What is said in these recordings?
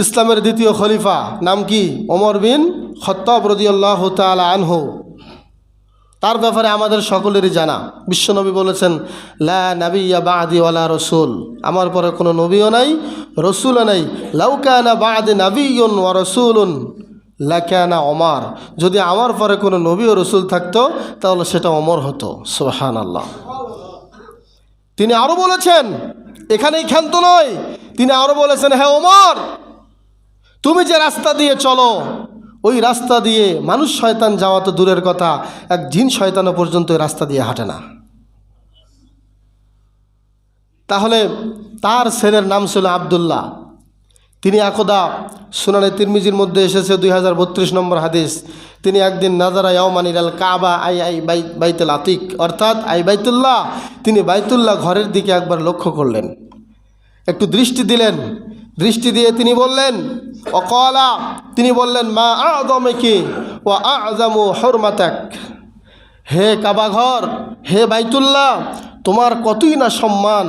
ইসলামের দ্বিতীয় খলিফা নাম কি? ওমর বিন খাত্তাব রাদিয়াল্লাহু তাআলা আনহু। তার ব্যাপারে আমাদের সকলেরই জানা। বিশ্বনবী বলেছেন, লা নাবিয়্যা বা'দি ওয়ালা রাসূল, আমার পরে কোনো নবীও নাই, রসুলও নাই। লাউ কানা বা'দি নাবিয়্যুন ওয়া রাসূলুন লাকানা ওমর, যদি আমার পরে কোনো নবী ও রসুল থাকতো তাহলে সেটা ওমর হতো। সুবহানাল্লাহ। তিনি আরও বলেছেন, এখানেই ক্ষান্ত নয়, তিনি আরও বলেছেন, হ্যাঁ ওমর, তুমি যে রাস্তা দিয়ে চলো ওই রাস্তা দিয়ে মানুষ শয়তান যাওয়া তো দূরের কথা, এক জিন শয়তানও পর্যন্ত ওই রাস্তা দিয়ে হাঁটে না। তাহলে তার ছেলের নাম ছিল আব্দুল্লাহ। তিনি একদা সুনানে তিরমিজির মধ্যে এসেছে 2032 নম্বর হাদিস, তিনি একদিন নাজারা ইয়াওমান ইলাল কাবা আই বাইতুল আতিক, অর্থাৎ আই বাইতুল্লাহ, তিনি বাইতুল্লাহ ঘরের দিকে একবার লক্ষ্য করলেন, একটু দৃষ্টি দিলেন। দৃষ্টি দিয়ে তিনি বললেন, অকালা, তিনি বললেন, মা আযমাকি ওয়া আযমু হুরমাতাক, হে কাবাঘর, হে বাইতুল্লাহ, তোমার কতই না সম্মান,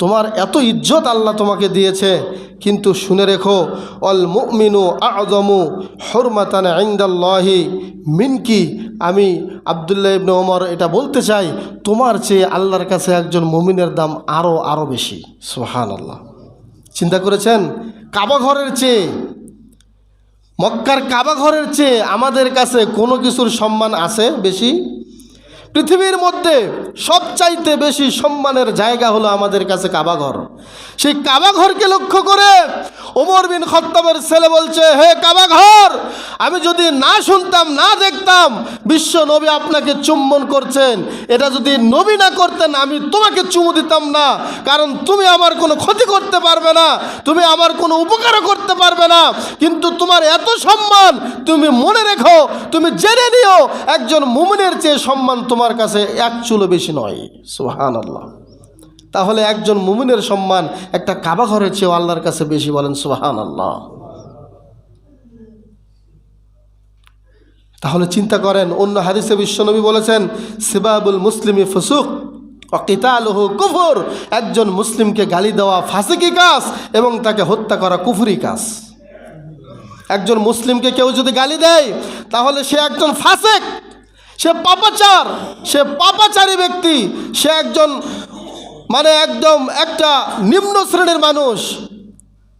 তোমার এত ইজ্জত আল্লাহ তোমাকে দিয়েছে, কিন্তু শুনে রেখো, অল মুমিনু আযমু হুরমাতান ইনদাল্লাহি মিনকি, আমি আব্দুল্লাহ ইবনে ওমর এটা বলতে চাই, তোমার চেয়ে আল্লাহর কাছে একজন মুমিনের দাম আরও বেশি। সুবহানাল্লাহ। চিন্তা করেছেন, কাবাঘরের চেয়ে, মক্কার কাবাঘরের চেয়ে আমাদের কাছে কোনো কিছুর সম্মান আছে বেশি? পৃথিবীর মধ্যে সবচাইতে বেশি সম্মানের জায়গা হলো আমাদের কাছে কাবাঘর। সেই কাবাঘরকে লক্ষ্য করে ওমর বিন খাত্তাবের ছেলে বলছে, হে কাবাঘর, আমি যদি না শুনতাম, না দেখতাম বিশ্ব নবী আপনাকে চুম্বন করছেন, এটা যদি নবী না করতেন আমি তোমাকে চুমু দিতাম না, কারণ তুমি আমার কোনো ক্ষতি করতে পারবে না, তুমি আমার কোনো উপকারও করতে পারবে না, কিন্তু তোমার এত সম্মান, তুমি মনে রেখো, তুমি জেনে নিও, একজন মুমিনের চেয়ে সম্মান তোমার কাছে এক চুলো বেশি নয়। সুবহানাল্লাহ। তাহলে একজন মুমিনের সম্মান একটা কাবাঘরের চেয়ে আল্লাহর কাছে বেশি, বলেন সুবহানাল্লাহ। তাহলে চিন্তা করেন, অন্য হাদিসে বিশ্বনবী বলেছেন, সিবাবুল মুসলিমি ফুসুক ওয়া কিতালুহু কুফর, একজন মুসলিমকে গালি দেওয়া ফাসিকি কাজ এবং তাকে হত্যা করা কুফরি কাজ। একজন মুসলিমকে কেউ যদি গালি দেয় তাহলে সে একজন ফাসিক, সে পাপাচার, সে পাপাচারী ব্যক্তি, সে একজন একদম একটা নিম্ন শ্রেণীর মানুষ।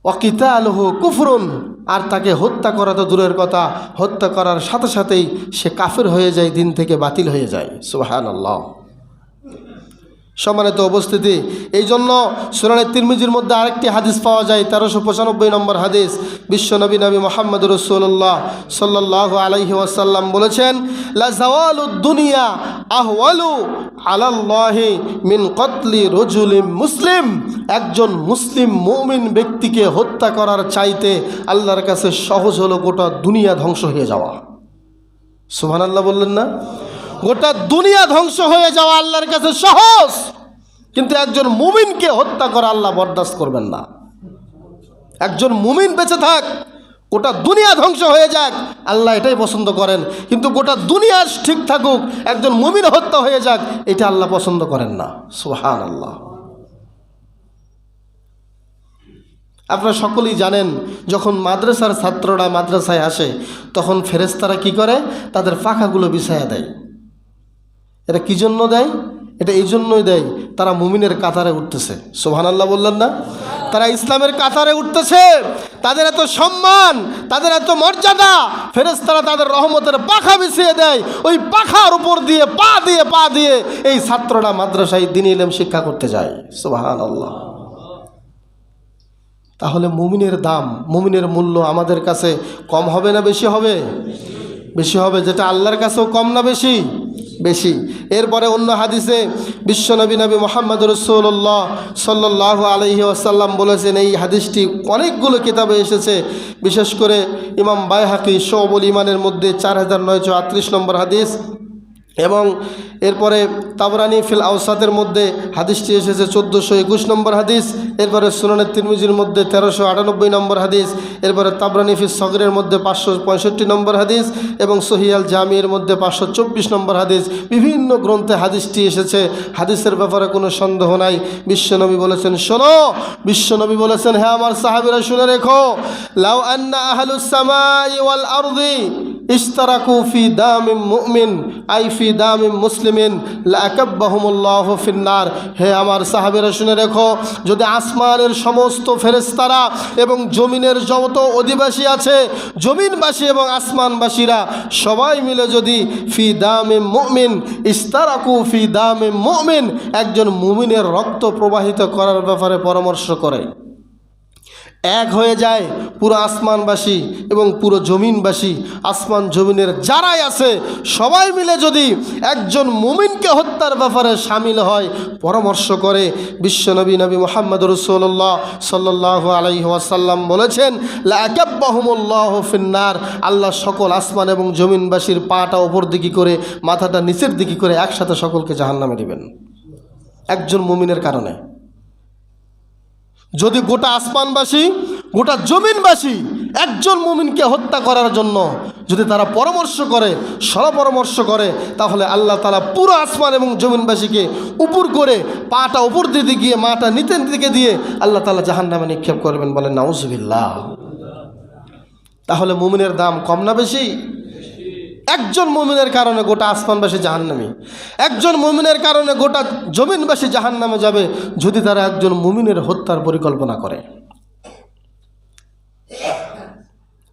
ওয়াকিতালুহু কুফরুন, আর তাকে হত্যা করা তো দূরের কথা, হত্যা করার সাথে সাথেই সে কাফের হয়ে যায়, দিন থেকে বাতিল হয়ে যায়। সুবহানাল্লাহ। সম্মানিত উপস্থিতি, এই জন্য সুনানে তিরমিজির মধ্যে আরেকটি হাদিস পাওয়া যায়, 1395 নম্বর হাদিস। বিশ্বনবী নবী মুহাম্মদ রাসূলুল্লাহ সাল্লাল্লাহু আলাইহি ওয়াসাল্লাম বলেছেন, লা যাওয়ালুদ দুনিয়া আহওয়ালু আলাল্লাহি মিন কতলি রাজুলিন মুসলিম, একজন মুসলিম মুমিন ব্যক্তিকে হত্যা করার চাইতে আল্লাহর কাছে সহজ হলো গোটা দুনিয়া ধ্বংস হয়ে যাওয়া। সুবহানাল্লাহ বললেন না? গোটা দুনিয়া ধ্বংস হয়ে যাওয়া আল্লাহর কাছে সহজ, কিন্তু একজন মুমিনকে হত্যা করা আল্লাহ বরদাস্ত করবেন না। একজন মুমিন বেঁচে থাক, গোটা দুনিয়া ধ্বংস হয়ে যাক, আল্লাহ এটাই পছন্দ করেন, কিন্তু গোটা দুনিয়া ঠিক থাকুক, একজন মুমিন হত্যা হয়ে যাক, এটা আল্লাহ পছন্দ করেন না। সুবহানাল্লাহ। আপনারা সকলেই জানেন, যখন মাদ্রাসার ছাত্ররা মাদ্রাসায় আসে তখন ফেরেশতারা কি করে, তাদের পাখাগুলো বিছায়া দেয়। এটা কি জন্য দেয়? এটা এই জন্যই দেয়, তারা মুমিনের কাতারে উঠতেছে। সুবহানাল্লাহ বললেন না? তারা ইসলামের কাতারে উঠতেছে, তাদের এত সম্মান, তাদের এত মর্যাদা, ফেরেশতারা তাদের রহমতের পাখা বিছিয়ে দেয়, ওই পাখার উপর দিয়ে পা দিয়ে এই ছাত্ররা মাদ্রাসায় দ্বীনি ইলম শিক্ষা করতে যায়। সুবহানাল্লাহ। তাহলে মুমিনের দাম, মুমিনের মূল্য আমাদের কাছে কম হবে না বেশি হবে? বেশি হবে। যেটা আল্লাহর কাছেও কম না বেশি? বেশি। এরপরে অন্য হাদিসে বিশ্বনবী নবী মুহাম্মদ রাসূলুল্লাহ সাল্লাল্লাহু আলাইহি ওয়াসাল্লাম বলেছেন, এই হাদিসটি অনেকগুলো কিতাবে এসেছে, বিশেষ করে ইমাম বাইহাকি শুআবুল ঈমানের মধ্যে 4938 নম্বর হাদিস, এবং এরপরে তাবরানি ফিল আওসাতের মধ্যে হাদিসটি এসেছে 1421 নম্বর হাদিস। এরপরে সুনানে তিরমিজির মধ্যে 1398 নম্বর হাদিস। এরপরে তাবরানি ফিল সগরের মধ্যে 565 নম্বর হাদিস এবং সহিহ আল জামির মধ্যে 524 নম্বর হাদিস। বিভিন্ন গ্রন্থে হাদিসটি এসেছে। হাদিসের ব্যাপারে কোনো সন্দেহ নাই। বিশ্বনবী বলেছেন, শোনো, বিশ্বনবী বলেছেন, হ্যাঁ আমার সাহাবীরা শুনে রেখো, লাউ আন্না আহলুস সামাই ওয়াল আরদি ইশতারাকু ফি দামিম মুমিন আই ফি দামিম মুসলিমিন লাকাব্বাহুমুল্লাহু ফিন্নার। হে আমার সাহাবীরা শুনে রেখো, যদি আসমানের সমস্ত ফেরেশতারা এবং জমিনের যত অধিবাসী আছে, জমিনবাসী এবং আসমানবাসীরা সবাই মিলে যদি ফি দামিম মুমিন ইশতারাকু ফি দামিম মুমিন একজন মুমিনের রক্ত প্রবাহিত করার ব্যাপারে পরামর্শ করে, এক হয়ে যায় পুরো আসমানবাসী এবং পুরো জমিনবাসী, আসমান জমিনের যারাই আছে সবাই মিলে যদি একজন মুমিনকে হত্যার ব্যাপারে শামিল হয়, পরামর্শ করে, বিশ্বনবী নবী মুহাম্মদ রাসূলুল্লাহ সাল্লাল্লাহু আলাইহি ওয়াসাল্লাম বলেছেন, লাকাব্বাহুমুল্লাহু ফিন্নার, আল্লাহ সকল আসমান এবং জমিনবাসীর পাটা ওপর দিকে করে মাথাটা নিচের দিকে করে একসাথে সকলকে জাহান্নামে দিবেন একজন মুমিনের কারণে। যদি গোটা আসমানবাসী গোটা জমিনবাসী একজন মুমিনকে হত্যা করার জন্য যদি তারা পরামর্শ করে, পরামর্শ করে, তাহলে আল্লাহ তাআলা পুরো আসমান এবং জমিনবাসীকে উপর করে পাটা উপর দিকে গিয়ে মাটা নিচের দিকে দিয়ে আল্লাহ তাআলা জাহান্নামে নিক্ষেপ করবেন। বলেন নাউজুবিল্লাহ। তাহলে মুমিনের দাম কম না বেশি? একজন মুমিনের কারণে গোটা আসমানবাসী জাহান্নামী, একজন মুমিনের কারণে গোটা জমিনবাসী জাহান্নামে যাবে যদি তারা একজন মুমিনের হত্যার পরিকল্পনা করে।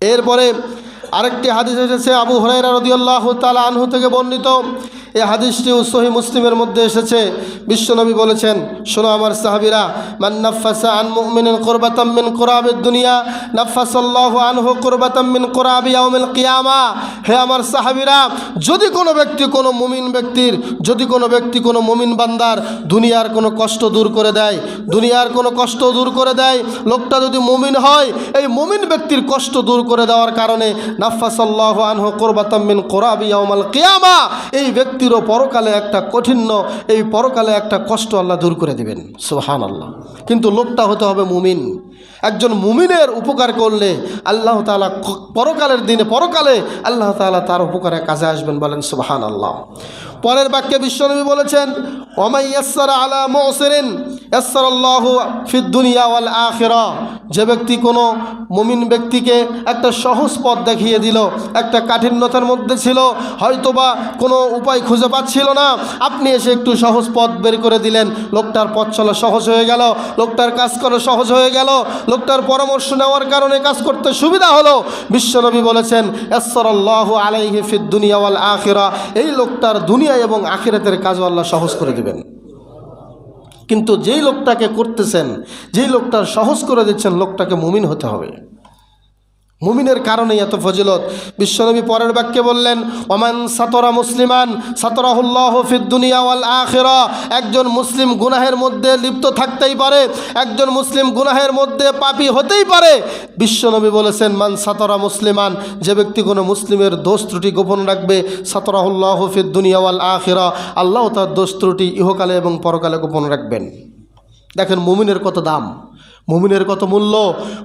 এরপরে আরেকটি হাদিস এসেছে আবু হুরায়রা রাদিয়াল্লাহু তাআলা আনহু থেকে বর্ণিত। এই হাদিসটি সহিহ মুসলিমের মধ্যে এসেছে। বিশ্বনবী বলেছেন, শোনো আমার সাহাবীরা, মান নাফাসা আন মুমিনিন কুরবাতাম মিন কুরাবিদ দুনিয়া নাফাসাল্লাহু আনহু কুরবাতাম মিন কুরাবি ইয়াউমিল কিয়ামা। হে আমার সাহাবীরা, যদি কোনো ব্যক্তি কোনো মুমিন ব্যক্তির, যদি কোনো ব্যক্তি কোনো মুমিন বান্দার দুনিয়ার কোনো কষ্ট দূর করে দেয়, দুনিয়ার কোনো কষ্ট দূর করে দেয়, লোকটা যদি মুমিন হয়, এই মুমিন ব্যক্তির কষ্ট দূর করে দেওয়ার কারণে নাফাসাল্লাহু আনহু কুরবাতাম মিন কুরাবি ইয়াউমিল কিয়ামা, এই ব্যক্তিরও পরকালে একটা কঠিন, এই পরকালে একটা কষ্ট আল্লাহ দূর করে দিবেন। সুবহানাল্লাহ। কিন্তু লোকটা হতে হবে মুমিন। একজন মুমিনের উপকার করলে আল্লাহ তাআলা পরকালের দিনে, পরকালে আল্লাহ তাআলা তার উপকারে কাজে আসবেন। বলেন সুবহানাল্লাহ। পরের বাক্যে বিশ্বনবী বলেছেন, ওয়ামান ইয়াসসারা আলা মুসিরিন ইয়াসসারাল্লাহু ফিদ দুনিয়া ওয়াল আখিরাহ। যে ব্যক্তি কোনো মুমিন ব্যক্তিকে একটা সহজ পথ দেখিয়ে দিল, একটা কাঠিন্যতার মধ্যে ছিল, হয়তোবা কোনো উপায় খুঁজে পাচ্ছিল না, আপনি এসে একটু সহজ পথ বের করে দিলেন, লোকটার পথ চলা সহজ হয়ে গেল, লোকটার কাজ করা সহজ হয়ে গেল, লোকটার পরামর্শ নেওয়ার কারণে কাজ করতে সুবিধা হলো। বিশ্বনবী বলেছেন, ইয়াসসারাল্লাহু আলাইহি ফিদ দুনিয়া ওয়াল আখিরাহ, এই লোকটার দুনিয়া এবং আখিরাতের কাজও আল্লাহ সহজ করে দিবেন। কিন্তু যেই লোকটাকে করতেছেন, যেই লোকটার সহজ করে দিচ্ছেন, লোকটাকে মুমিন হতে হবে। মুমিনের কারণেই এত ফজিলত। বিশ্বনবী পরের বাক্যে বললেন, ওমান সাতরা মুসলিমান সাতরাহুল্লাহু ফিদ দুনিয়া ওয়াল আখিরাহ। একজন মুসলিম গুনাহের মধ্যে লিপ্ত থাকতেই পারে, একজন মুসলিম গুনাহের মধ্যে পাপী হতেই পারে। বিশ্বনবী বলেছেন, মান সাতরা মুসলিমান, যে ব্যক্তি কোনো মুসলিমের দোষ ত্রুটি গোপন রাখবে, সাতরাহুল্লাহু ফিদ দুনিয়া ওয়াল আখিরাহ, আল্লাহ তার দোষ ত্রুটি ইহকালে এবং পরকালে গোপন রাখবেন। দেখেন মুমিনের কত দাম, মুমিনের কত মূল্য।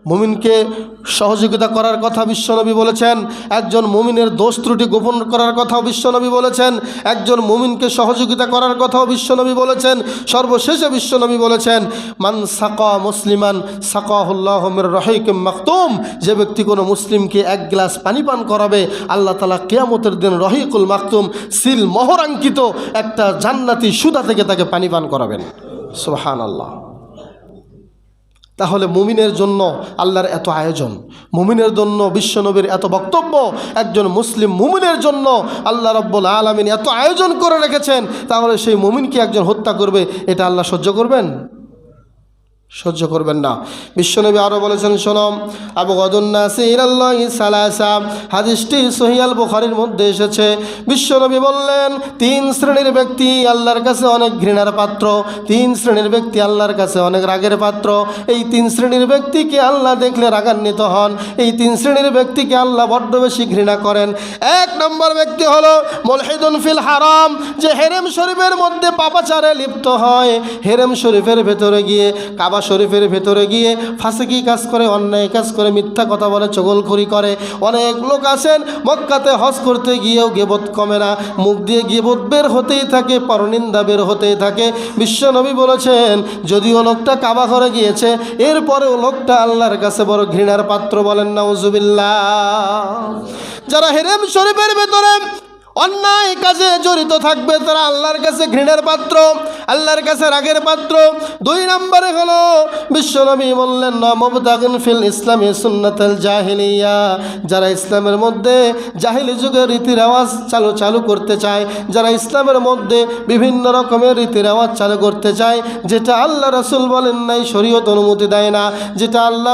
মুমিনকে সহযোগিতা করার কথা বিশ্বনবী বলেছেন, একজন মুমিনের দোষ ত্রুটি গোপন করার কথাও বিশ্বনবী বলেছেন, একজন মুমিনকে সহযোগিতা করার কথাও বিশ্বনবী বলেছেন। সর্বশেষে বিশ্বনবী বলেছেন, মান সাকা মুসলিমান সাকাহুল্লাহু মির রহিকিম মাকতুম। যে ব্যক্তি কোনো মুসলিমকে এক গ্লাস পানি পান করাবে, আল্লাহ তাআলা কিয়ামতের দিন রহিকুল মাকতুম, সিল মোহরাঙ্কিত একটা জান্নাতি সুধা থেকে তাকে পানি পান করাবেন। সুবহানাল্লাহ। তাহলে মুমিনের জন্য আল্লাহর এত আয়োজন, মুমিনের জন্য বিশ্বনবীর এত বক্তব্য, একজন মুসলিম মুমিনের জন্য আল্লাহ রাব্বুল আলামিন এত আয়োজন করে রেখেছেন, তাহলে সেই মুমিনকে একজন হত্যা করবে, এটা আল্লাহ সহ্য করবেন? সহ্য করবেন না। বিশ্বনবী আরও বলেছেন, শোনো, আবগাদুন নাসি ইলাল্লাহি সালাসা, হাদিসটি সহিহ আল বুখারীর মধ্যে এসেছে। বিশ্বনবী বললেন, 3 শ্রেণীর ব্যক্তি আল্লাহর কাছে অনেক ঘৃণার পাত্র, 3 শ্রেণীর ব্যক্তি আল্লাহর কাছে অনেক রাগের পাত্র। এই 3 শ্রেণীর ব্যক্তিকে আল্লাহ দেখলে রাগান্বিত হন, এই 3 শ্রেণীর ব্যক্তিকে আল্লাহ বড্ড বেশি ঘৃণা করেন। 1 নম্বর ব্যক্তি হলো মুলহিদুন ফিল হারাম, যে হেরেম শরীফের মধ্যে পাপাচারে লিপ্ত হয়, হেরেম শরীফের ভেতরে গিয়ে, কাবা শরীফের ভেতরে গিয়ে ফাসিকি কাজ করে, অন্যায় কাজ করে, মিথ্যা কথা বলে, চগলখড়ি করে। অনেক লোক আছেন মক্কাতে হজ করতে গিয়েও গীবত কমে না, মুখ দিয়ে গীবত বের হতেই থাকে, পরনিন্দা বের হতেই থাকে। বিশ্বনবী বলেছেন, যদিও লোকটা কাবা ঘরে গিয়েছে, এরপরেও লোকটা আল্লাহর কাছে বড় ঘৃণার পাত্র। বলেন নাউজুবিল্লাহ। যারা হেরেম শরীফের ভেতরে অন্যায় কাজে জড়িত থাকবে তারা আল্লাহর কাছে ঘৃণার পাত্র, আল্লাহর কাছে রাগের পাত্র। 2 নম্বরে হলো বিশ্বনবী বললেন, মুবতাগিন ফিল ইসলামি সুন্নাতুল জাহিলিয়া, যারা ইসলামের মধ্যে জাহিলি যুগের রীতি রেওয়াজ চালু করতে চায়, যারা ইসলামের মধ্যে বিভিন্ন রকমের রীতি রেওয়াজ চালু করতে চায়, যেটা আল্লাহ রাসূল বলেন নাই, শরীয়ত অনুমতি দেয় না, যেটা আল্লাহ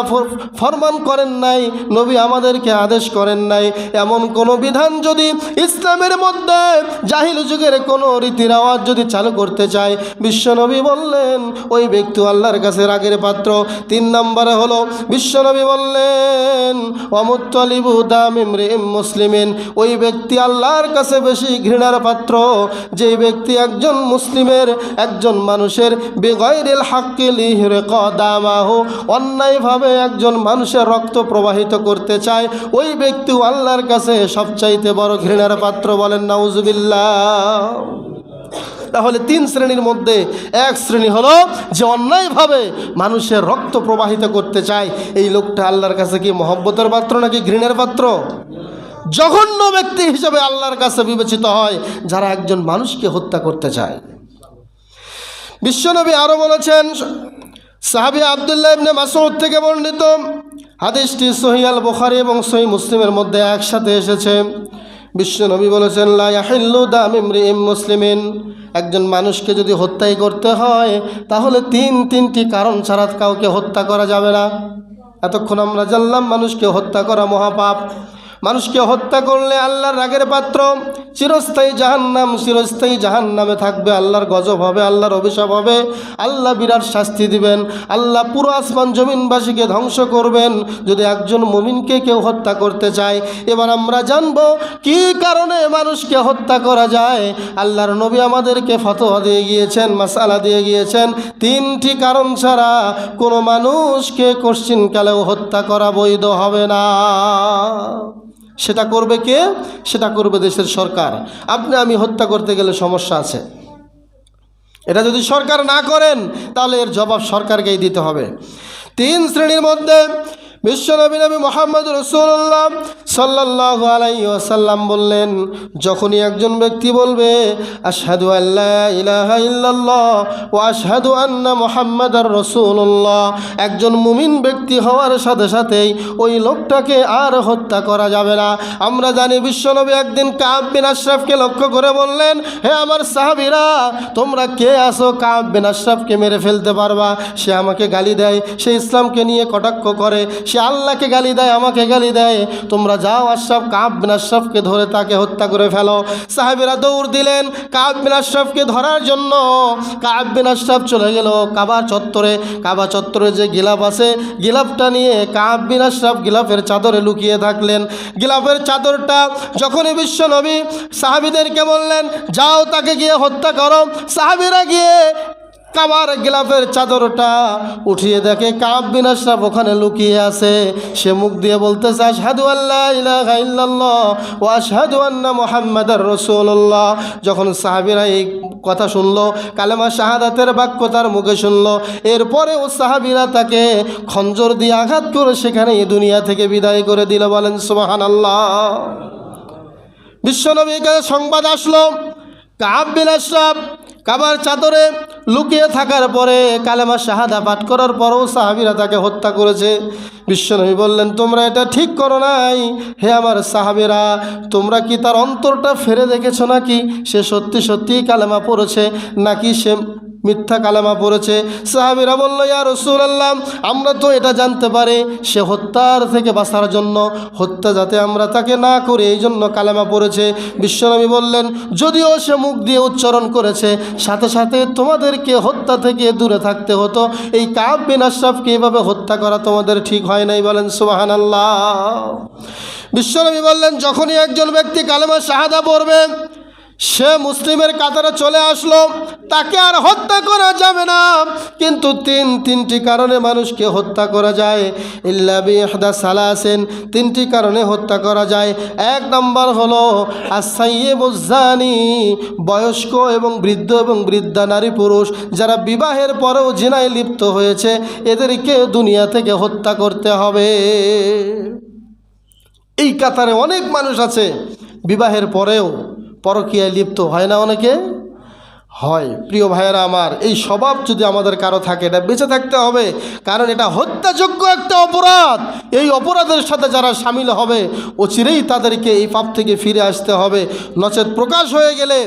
ফরমান করেন নাই, নবী আমাদেরকে আদেশ করেন নাই, এমন কোনো বিধান যদি ইসলামের মধ্যে জাহিলি যুগের কোনো রীতি রেওয়াজ যদি চালু করতে চায়, বিশ্বনবী বললেন ওই ব্যক্তি আল্লাহর কাছে রাগের পাত্র। 3 নম্বরে হলো বিশ্বনবী বললেন, ওয়ামুত্তালিবু দাম ইমরিইম মুসলিমিন, ওই ব্যক্তি আল্লাহর কাছে বেশি ঘৃণার পাত্র, যেই ব্যক্তি একজন মুসলিমের, একজন মানুষের বিগাইরিল হাক্কি লিহরিকা দামাহু, অন্যায়ভাবে একজন মানুষের রক্ত প্রবাহিত করতে চায়, ওই ব্যক্তিও আল্লাহর কাছে সবচাইতে বড় ঘৃণার পাত্র। বলেন নাউজুবিল্লাহ। তাহলে 3 শ্রেণীর মধ্যে 1 শ্রেণী হলো যে অন্যায়ভাবে মানুষের রক্ত প্রবাহিত করতে চায়। এই লোকটা আল্লাহর কাছে কি মহব্বতের পাত্র নাকি ঘৃণার পাত্র? জঘন্য ব্যক্তি হিসেবে আল্লাহর কাছে বিবেচিত হয় যারা একজন মানুষকে হত্যা করতে চায়। বিশ্বনবী আরও বলেছেন, সাহাবী আব্দুল্লাহ ইবনে মাসউদ থেকে বর্ণিত, হাদিসটি সহিহ আল বুখারী এবং সহিহ মুসলিমের মধ্যে একসাথে এসেছে। বিশ্বনবী বলেছেন, লা ইয়াহিল্লু দাম ইমরিইম মুসলিমিন, একজন মানুষকে যদি হত্যাই করতে হয় তাহলে 3টি কারণ ছাড়া কাউকে হত্যা করা যাবে না। এতক্ষণ আমরা জানলাম মানুষকে হত্যা করা মহাপাপ, মানুষকে হত্যা করলে আল্লাহর রাগের পাত্র, চিরস্থায়ী জাহান্নাম, চিরস্থায়ী জাহান্নামে থাকবে, আল্লাহর গজব হবে, আল্লাহর অভিশাপ হবে, আল্লাহ বিরাট শাস্তি দিবেন, আল্লাহ পুরো আসমান জমিনবাসীকে ধ্বংস করবেন যদি একজন মুমিনকে কেউ হত্যা করতে চায়। এবার আমরা জানব কি কারণে মানুষকে হত্যা করা যায়। আল্লাহর নবী আমাদেরকে ফতোয়া দিয়ে গিয়েছেন, মাসআলা দিয়ে গিয়েছেন, 3টি কারণ ছাড়া কোনো মানুষকে কোশ্চিনকালেও হত্যা করা বৈধ হবে না। সেটা করবে কে? সেটা করবে দেশের সরকার। আপনি আমি হত্যা করতে গেলে সমস্যা আছে, এটা যদি সরকার না করেন তাহলে এর জবাব সরকারকেই দিতে হবে। 3 শ্রেণীর মধ্যে বিশ্বনবী নবী মুহাম্মদ রাসূলুল্লাহ সাল্লাল্লাহু আলাইহি ওয়াসাল্লাম বললেন, যখনই একজন ব্যক্তি বলবে আশহাদু আল্লা ইলাহা ইল্লাল্লাহ ওয়া আশহাদু আন্না মুহাম্মাদার রাসূলুল্লাহ, একজন মুমিন ব্যক্তি হওয়ার সাথে সাথেই ওই লোকটাকে আর হত্যা করা যাবে না। আমরা জানি বিশ্বনবী একদিন কাব বিন আশরাফকে লক্ষ্য করে বললেন, হে আমার সাহাবীরা, তোমরা কে আসো কাব বিন আশরাফকে মেরে ফেলতে পারবা? সে আমাকে গালি দেয়, সে ইসলামকে নিয়ে কটাক্ষ করে, সে আল্লাহকে গালি দেয়, আমাকে গালি দেয়, তোমরা যাও আশরাফ কাব বিন আশরাফকে ধরে তাকে হত্যা করে ফেলো। সাহাবীরা দৌড় দিলেন কাব বিন আশরাফকে ধরার জন্য। কাব বিন আশরাফ চলে গেল কাবা চত্বরে। কাবা চত্বরে যে গিলাফ আছে, গিলাফটা নিয়ে কাব বিন আশরাফ গিলাফের চাদরে লুকিয়ে থাকলেন। গিলাফের চাদরটা যখনই বিশ্বনবী সাহাবীদেরকে বললেন যাও তাকে গিয়ে হত্যা করো, সাহাবীরা গিয়ে কাবার গিলাফের চাদরটা উঠিয়ে দেখে কাব বিন আশরাফ ওখানে লুকিয়ে আছে। সে মুখ দিয়ে বলতেছে আশহাদু আল্লা ইলাহা ইল্লাল্লাহ ওয়া আশহাদু আন্না মুহাম্মাদার রাসূলুল্লাহ। যখন সাহাবীরা এই কথা শুনলো, কালেমা শাহাদাতের বাক্য তার মুখে শুনলো, এরপরেও সাহাবীরা তাকে খঞ্জর দিয়ে আঘাত করে সেখানে এই দুনিয়া থেকে বিদায় করে দিল। বলেন সুবহানাল্লাহ। বিশ্বনবীর কাছে সংবাদ আসলো কাব বিন আশরাফ কাবার চাদরে লুকিয়ে থাকার পরে কালেমা শাহাদা পাঠ করার পরেও সাহাবীরা তাকে হত্যা করেছে। বিশ্বনবী বললেন, তোমরা এটা ঠিক করো নাই। হে আমার সাহাবীরা, তোমরা কি তার অন্তরটা ফেরে দেখেছো নাকি? সে সত্যি সত্যি কালেমা পড়েছে নাকি সে মিথ্যা কালেমা পড়েছে। সাহাবীরা বলল, ইয়া রাসূলুল্লাহ, আমরা তো এটা জানতে পারি সে হত্যার থেকে বাঁচার জন্য, হত্যা যাতে আমরা তাকে না করি এই জন্য কালেমা পড়েছে। বিশ্বনবী বললেন, যদিও সে মুখ দিয়ে উচ্চারণ করেছে, সাথে সাথে তোমাদেরকে হত্যা থেকে দূরে থাকতে হতো। এই কাব বিন আশরাফকে এভাবে হত্যা করা তোমাদের ঠিক হয় নাই। বলেন সুবহানাল্লাহ। বিশ্বনবী বললেন, যখনই একজন ব্যক্তি কালেমা শাহাদা পড়বে, সে মুসলিমের কাতারে চলে আসলো, তাকে আর হত্যা করা যাবে না। কিন্তু তিনটি কারণে মানুষকে হত্যা করা যায়। ইল্লা বিইহদা সালাসিন, তিনটি কারণে হত্যা করা যায়। এক নম্বর হলো আস-সাইয়্যিবুজ জানি, বয়স্ক এবং বৃদ্ধ এবং বৃদ্ধা নারী পুরুষ যারা বিবাহের পরেও জিনায় লিপ্ত হয়েছে, এদেরকে দুনিয়া থেকে হত্যা করতে হবে। এই কাতারে অনেক মানুষ আছে বিবাহের পরেও পরকীয়ায় লিপ্ত হয় না, অনেকে হয়। প্রিয় ভাইয়েরা আমার, এই স্বভাব যদি আমাদের কারো থাকে, এটা বেঁচে থাকতে হবে, কারণ এটা হত্যাযোগ্য একটা অপরাধ। এই অপরাধের সাথে যারা সামিল হবে অচিরেই তাদেরকে এই পাপ থেকে ফিরে আসতে হবে। নচেত প্রকাশ হয়ে গেলে,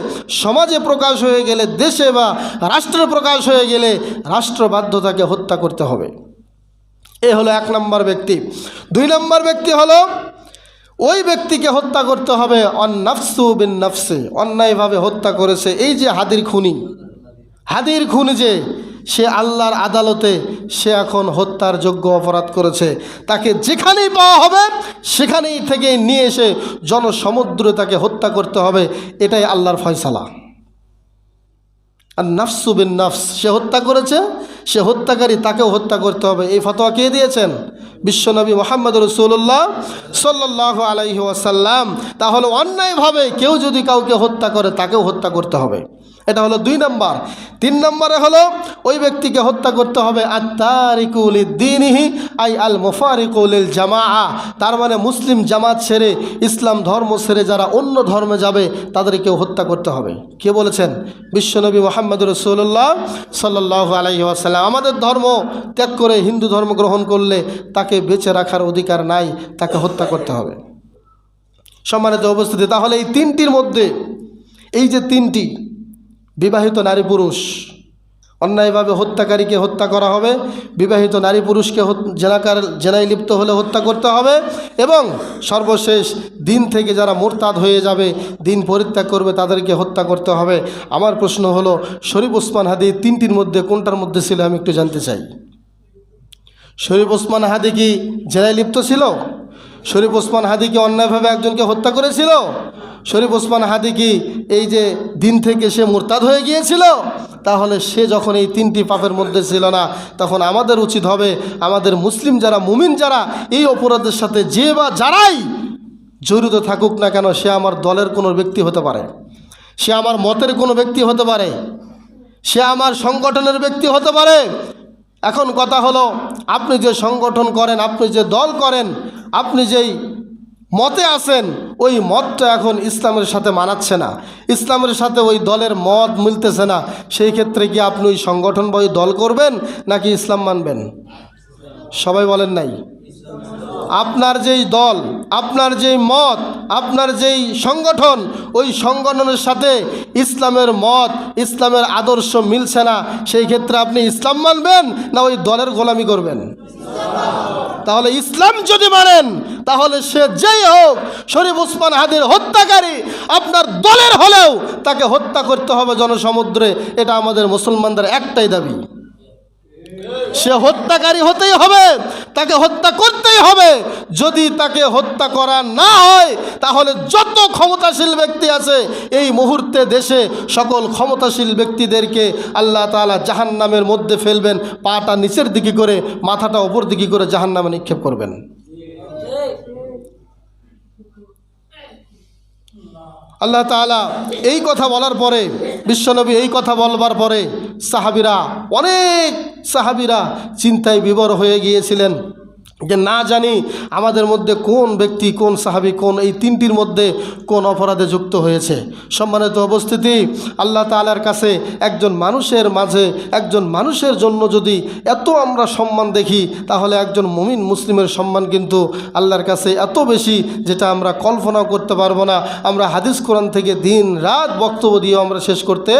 সমাজে প্রকাশ হয়ে গেলে, দেশে বা রাষ্ট্রে প্রকাশ হয়ে গেলে রাষ্ট্র বাধ্য তাকে হত্যা করতে হবে। এ হলো এক নম্বর ব্যক্তি। দুই নম্বর ব্যক্তি হলো ওই ব্যক্তিকে হত্যা করতে হবে অন্নাফসু বিন নাফসি, অন্যায়ভাবে হত্যা করেছে। এই যে হাদির খুনি যে সে আল্লাহর আদালতে সে এখন হত্যার যোগ্য অপরাধ করেছে, তাকে যেখানেই পাওয়া হবে সেখানেই থেকে নিয়ে এসে জনসমুদ্রে তাকে হত্যা করতে হবে। এটাই আল্লাহর ফয়সালা। আর নাফসু বিন নাফস, সে হত্যা করেছে, সে হত্যাকারী, তাকেও হত্যা করতে হবে। এই ফতোয়া কে দিয়েছেন? বিশ্বনবী মুহাম্মদ রাসূলুল্লাহ সাল্লাল্লাহু আলাইহি ওয়াসাল্লাম। তাহলে অন্যায়ভাবে কেউ যদি কাউকে হত্যা করে তাকেও হত্যা করতে হবে। এটা হলো দুই নম্বর। তিন নম্বরে হলো ওই ব্যক্তিকে হত্যা করতে হবে আত-তারিকু লিদ্দীনিহি আই আল মুফারিকু লিল জামাআ, তার মানে মুসলিম জামাত ছেড়ে, ইসলাম ধর্ম ছেড়ে যারা অন্য ধর্মে যাবে তাদেরকেও হত্যা করতে হবে। কে বলেছেন? বিশ্বনবী মুহাম্মদ রাসূলুল্লাহ সাল্লাল্লাহু আলাইহি ওয়াসাল্লাম। আমাদের ধর্ম ত্যাগ করে হিন্দু ধর্ম গ্রহণ করলে তাকে বেঁচে রাখার অধিকার নাই, তাকে হত্যা করতে হবে। সম্মানিত উপস্থিতি, তাহলে এই তিনটির মধ্যে, এই যে তিনটি, বিবাহিত নারী পুরুষ, অন্যায়ভাবে হত্যাকারীকে হত্যা করা হবে, বিবাহিত নারী পুরুষকে জেনায় লিপ্ত হলে হত্যা করতে হবে, এবং সর্বশেষ দিন থেকে যারা মুরতাদ হয়ে যাবে, দিন পরিত্যাগ করবে, তাদেরকে হত্যা করতে হবে। আমার প্রশ্ন হলো, শরীফ ওসমান হাদি তিনটির মধ্যে কোনটার মধ্যে ছিল? আমি একটু জানতে চাই। শরীফ ওসমান হাদি কি জেনায় লিপ্ত ছিল? শরীফ ওসমান হাদি কি অন্যায়ভাবে একজনকে হত্যা করেছিল? শরীফ ওসমান হাদি কি এই যে দিন থেকে সে মুরতাদ হয়ে গিয়েছিল? তাহলে সে যখন এই তিনটি পাপের মধ্যে ছিল না, তখন আমাদের উচিত হবে, আমাদের মুসলিম যারা, মুমিন যারা এই অপরাধের সাথে যে বা যারাই জড়িত থাকুক না কেন, সে আমার দলের কোনো ব্যক্তি হতে পারে, সে আমার মতের কোনো ব্যক্তি হতে পারে, সে আমার সংগঠনের ব্যক্তি হতে পারে। এখন কথা হলো, আপনি যে সংগঠন করেন, আপনি যে দল করেন, আপনি যেই মতে আছেন, ওই মতটা এখন ইসলামের সাথে মানাচ্ছে না, ইসলামের সাথে ওই দলের মত মিলতেছে না, সেই ক্ষেত্রে কি আপনি ওই সংগঠন বা ওই দল করবেন নাকি ইসলাম মানবেন? সবাই বলেন নাই। আপনার যেই দল, আপনার যেই মত, আপনার যেই সংগঠন, ওই সংগঠনের সাথে ইসলামের মত, ইসলামের আদর্শ মিলছে না, সেই ক্ষেত্রে আপনি ইসলাম মানবেন না ওই দলের গোলামি করবেন? তাহলে ইসলাম যদি মানেন, তাহলে সে যেই হোক, শরীফ ওসমান হাদির হত্যাকারী আপনার দলের হলেও তাকে হত্যা করতে হবে জনসমুদ্রে। এটা আমাদের মুসলমানদের একটাই দাবি, সে হত্যাকারী হতেই হবে, তাকে হত্যা করতেই হবে। যদি তাকে হত্যা করা না হয়, তাহলে যত ক্ষমতাশীল ব্যক্তি আছে এই মুহূর্তে দেশে, সকল ক্ষমতাশীল ব্যক্তিদেরকে আল্লাহ তাআলা জাহান্নামের মধ্যে ফেলবেন, পাটা নিচের দিকে করে, মাথাটা উপর দিকে করে জাহান্নামে নিক্ষেপ করবেন। আল্লাহ তাআলা এই কথা বলার পরে, বিশ্বনবী এই কথা বলবার পরে অনেক সাহাবীরা চিন্তায় বিভোর হয়ে গিয়েছিলেন যে না জানি আমাদের মধ্যে কোন ব্যক্তি, কোন সাহাবী, কোন এই তিনটির মধ্যে কোন অপরাধে যুক্ত হয়েছে। সম্মানিত উপস্থিতি, আল্লাহ তাআলার কাছে একজন মানুষের মাঝে, একজন মানুষের জন্য যদি এত আমরা সম্মান দেখি, তাহলে একজন মুমিন মুসলিমের সম্মান কিন্তু আল্লাহর কাছে এত বেশি, যেটা আমরা কল্পনাও করতে পারবো না। আমরা হাদিস কোরআন থেকে দিন রাত বক্তব্য দিয়েও আমরা শেষ করতে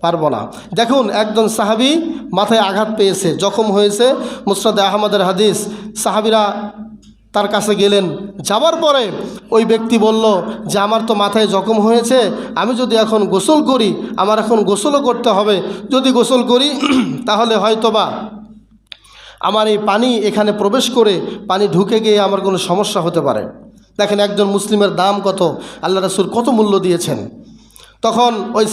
পারবো না। দেখুন, একজন সাহাবী মাথায় আঘাত পেয়েছে, জখম হয়েছে, মুসনাদে আহমদের হাদিস। সাহাবীরা তার কাছে গেলেন, যাবার পরে ওই ব্যক্তি বলল যে আমার তো মাথায় জখম হয়েছে, আমি যদি এখন গোসল করি, আমার এখন গোসলও করতে হবে, যদি গোসল করি তাহলে হয়তোবা আমার এই পানি এখানে প্রবেশ করে পানি ঢুকে গিয়ে আমার কোনো সমস্যা হতে পারে। দেখেন একজন মুসলিমের দাম কত, আল্লাহ রাসূল কত মূল্য দিয়েছেন। তখন ওই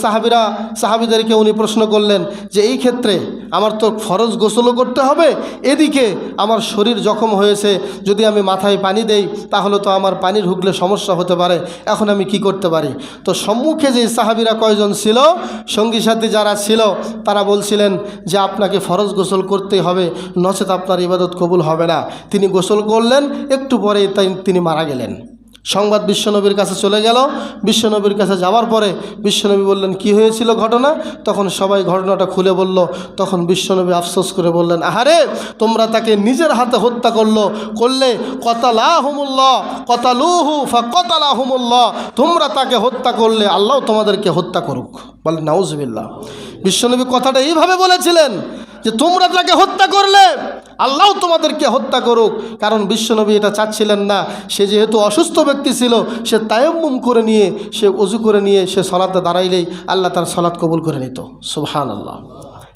সাহাবীদেরকে উনি প্রশ্ন করলেন যে এই ক্ষেত্রে আমার তো ফরজ গোসলও করতে হবে, এদিকে আমার শরীর জখম হয়েছে, যদি আমি মাথায় পানি দেই তাহলে তো আমার পানি ঢুকলে সমস্যা হতে পারে, এখন আমি কি করতে পারি? তো সম্মুখে যে সাহাবীরা কয়জন ছিল, সঙ্গী সাথী যারা ছিল, তারা বলছিলেন যে আপনাকে ফরজ গোসল করতেই হবে, নচেত আপনার ইবাদত কবুল হবে না। তিনি গোসল করলেন, একটু পরে তিনি মারা গেলেন। সংবাদ বিশ্বনবীর কাছে চলে গেল। বিশ্বনবীর কাছে যাওয়ার পরে বিশ্বনবী বললেন কি হয়েছিল ঘটনা? তখন সবাই ঘটনাটা খুলে বলল। তখন বিশ্বনবী আফসোস করে বললেন, আহারে, তোমরা তাকে নিজের হাতে হত্যা করলে কতালাহুমুল্লাহ কতালুহু ফাকাতালাহুমুল্লাহ, তোমরা তাকে হত্যা করলে আল্লাহ তোমাদেরকে হত্যা করুক। বলেন নাউজুবিল্লাহ। বিশ্বনবী কথাটা এইভাবে বলেছিলেন যে তোমরা তাকে হত্যা করলে আল্লাহ তোমাদেরকে হত্যা করুক। কারণ বিশ্বনবী এটা চাচ্ছিলেন না, সে যেহেতু অসুস্থ ব্যক্তি ছিল, সে তায়াম্মুম করে নিয়ে, সে ওযু করে নিয়ে সে সালাতে দাঁড়াইলেই আল্লাহ তার সালাত কবুল করে নিত। সুবহানাল্লাহ।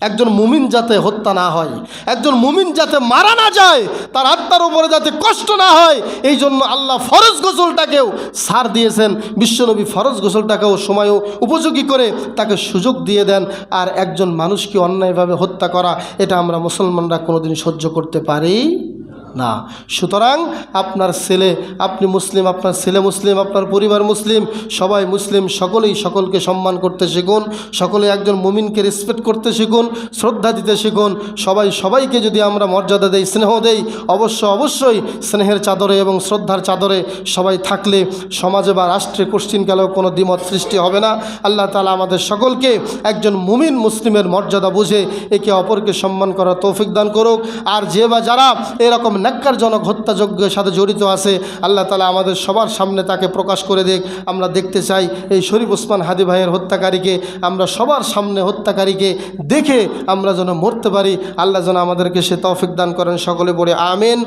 একজন মুমিন যাতে হত্যা না হয়, একজন মুমিন যাতে মারা না যায়, তার আত্মার উপরে যাতে কষ্ট না হয়, এই জন্য আল্লাহ ফরজ গোসলটাকেও ছাড় দিয়েছেন। বিশ্বনবী ফরজ গোসলটাকেও সময়ও উপযোগী করে তাকে সুযোগ দিয়ে দেন। আর একজন মানুষকে অন্যায়ভাবে হত্যা করা, এটা আমরা মুসলমানরা কোনোদিন সহ্য করতে পারি না। সুতরাং আপনার ছেলে, আপনি মুসলিম, আপনার ছেলে মুসলিম, আপনার পরিবার মুসলিম, সবাই মুসলিম, সকলেই সকলকে সম্মান করতে শিখুন, সকলে একজন মুমিনকে রেসপেক্ট করতে শিখুন, শ্রদ্ধা দিতে শিখুন। সবাইকে যদি আমরা মর্যাদা দেই, স্নেহ দেই, অবশ্যই স্নেহের চাদরে এবং শ্রদ্ধার চাদরে সবাই থাকলে সমাজে বা রাষ্ট্রে কোশ্চিনকালেও কোনো দ্বিমত সৃষ্টি হবে না। আল্লাহ তাআলা আমাদের সকলকে একজন মুমিন মুসলিমের মর্যাদা বুঝে একে অপরকে সম্মান করার তৌফিক দান করুক। আর যে বা যারা এরকম ন্যাক্কারজনক হত্যাযজ্ঞের সাথে জড়িত আছে, আল্লাহ তাআলা আমাদের সবার সামনে তাকে প্রকাশ করে দেখ। আমরা দেখতে চাই এই শরীফ ওসমান হাদি ভাইয়ের হত্যাকারীকে, আমরা সবার সামনে হত্যাকারীকে দেখে আমরা যেন মরতে পারি। আল্লাহ যেন আমাদেরকে সে তৌফিক দান করেন। সকলে পড়ে আমিন।